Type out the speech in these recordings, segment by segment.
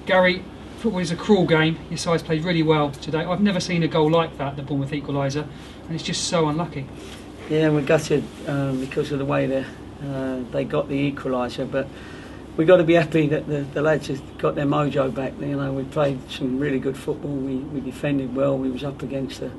Gary, football is a cruel game. Your side's played really well today. I've never seen a goal like that, the Bournemouth equaliser, and it's just so unlucky. Yeah, we're gutted because of the way they got the equaliser, but we've got to be happy that the lads have got their mojo back. You know, we played some really good football. We defended well. We was up against a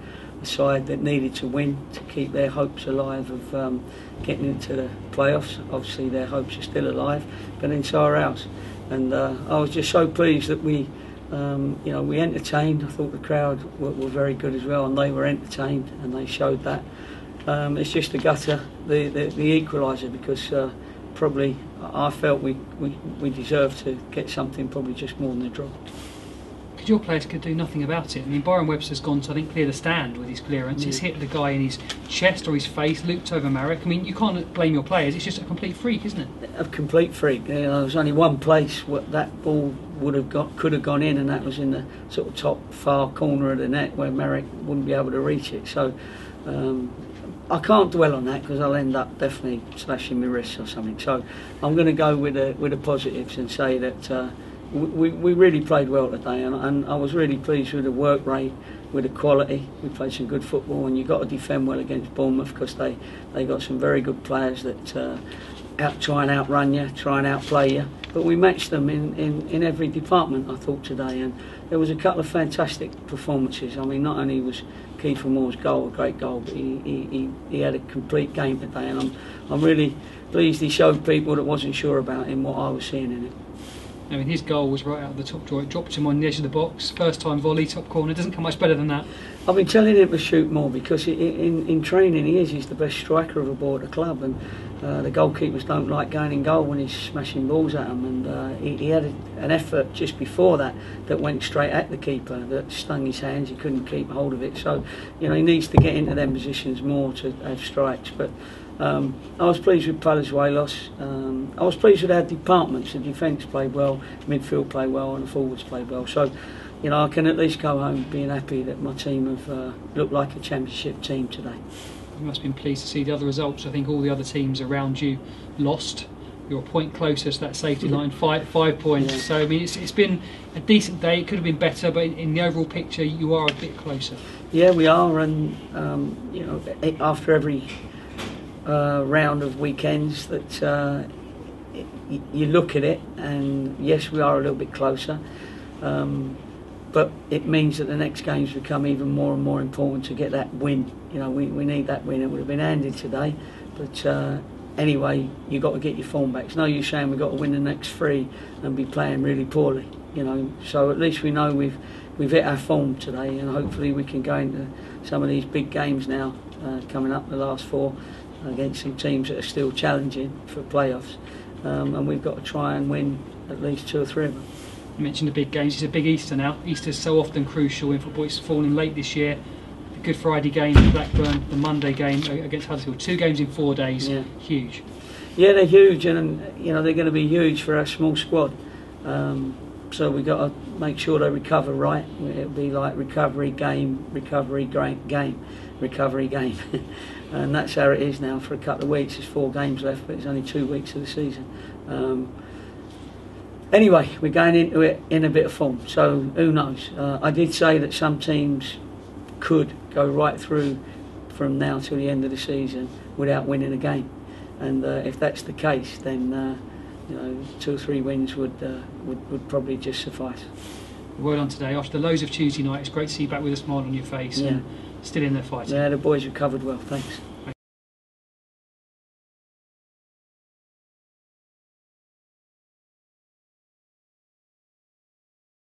side that needed to win to keep their hopes alive of getting into the playoffs. Obviously, their hopes are still alive, but in our house. And I was just so pleased that we entertained. I thought the crowd were very good as well, and they were entertained, and they showed that. It's just a gutter, the equaliser, because probably I felt we deserved to get something, probably just more than a draw. Because your players could do nothing about it. I mean, Byron Webster's gone to, I think, clear the stand with his clearance. It's hit the guy in his chest or his face, looped over Marek. I mean, you can't blame your players. It's just a complete freak, isn't it? A complete freak. You know, there was only one place where that ball could have gone in, and that was in the sort of top far corner of the net where Marek wouldn't be able to reach it. So I can't dwell on that because I'll end up definitely slashing my wrists or something. So I'm going to go with the positives and say that we really played well today, and I was really pleased with the work rate, with the quality. We played some good football, and you've got to defend well against Bournemouth because they got some very good players that try and outrun you, try and outplay you. But we matched them in every department, I thought, today, and there was a couple of fantastic performances. I mean, not only was Kiefer Moore's goal a great goal, but he had a complete game today, and I'm really pleased he showed people that wasn't sure about him what I was seeing in it. I mean, his goal was right out of the top drawer. It dropped him on the edge of the box. First time volley, top corner. Doesn't come much better than that. I've been telling him to shoot more because in training he's the best striker of a ball at the club, and the goalkeepers don't like going in goal when he's smashing balls at them. And he had an effort just before that went straight at the keeper that stung his hands. He couldn't keep hold of it. So, you know, he needs to get into them positions more to have strikes. But I was pleased with Palazuelos. I was pleased with our departments. The defence played well, midfield played well, and the forwards played well. So, you know, I can at least go home being happy that my team have looked like a championship team today. You must have been pleased to see the other results. I think all the other teams around you lost. You're a point closer to that safety line, 5 points. Yeah. So, I mean, it's been a decent day. It could have been better, but in the overall picture, you are a bit closer. Yeah, we are, and you know, after every round of weekends that you look at it, and yes, we are a little bit closer, but it means that the next games become even more and more important to get that win. You know, we need that win. It would have been handed today, but anyway, you've got to get your form back. It's no use saying we've got to win the next 3 and be playing really poorly, you know. So at least we know we've hit our form today, and hopefully we can go into some of these big games now coming up, the last 4, against some teams that are still challenging for playoffs, and we've got to try and win at least 2 or 3 of them. You mentioned the big games. It's a big Easter now. Easter's so often crucial in football. It's falling late this year. The Good Friday game for Blackburn, the Monday game against Huddersfield. 2 games in 4 days. Yeah. Huge. Yeah, they're huge, and you know they're going to be huge for our small squad. So we've got to make sure they recover right. It'll be like recovery game, and that's how it is now for a couple of weeks. There's 4 games left, but it's only 2 weeks of the season. Anyway, we're going into it in a bit of form, so who knows? I did say that some teams could go right through from now till the end of the season without winning a game, and if that's the case, then you know, 2 or 3 wins would probably just suffice. Well done today. After the lows of Tuesday night, it's great to see you back with a smile on your face and still in there fighting. Yeah, the boys recovered well, thanks.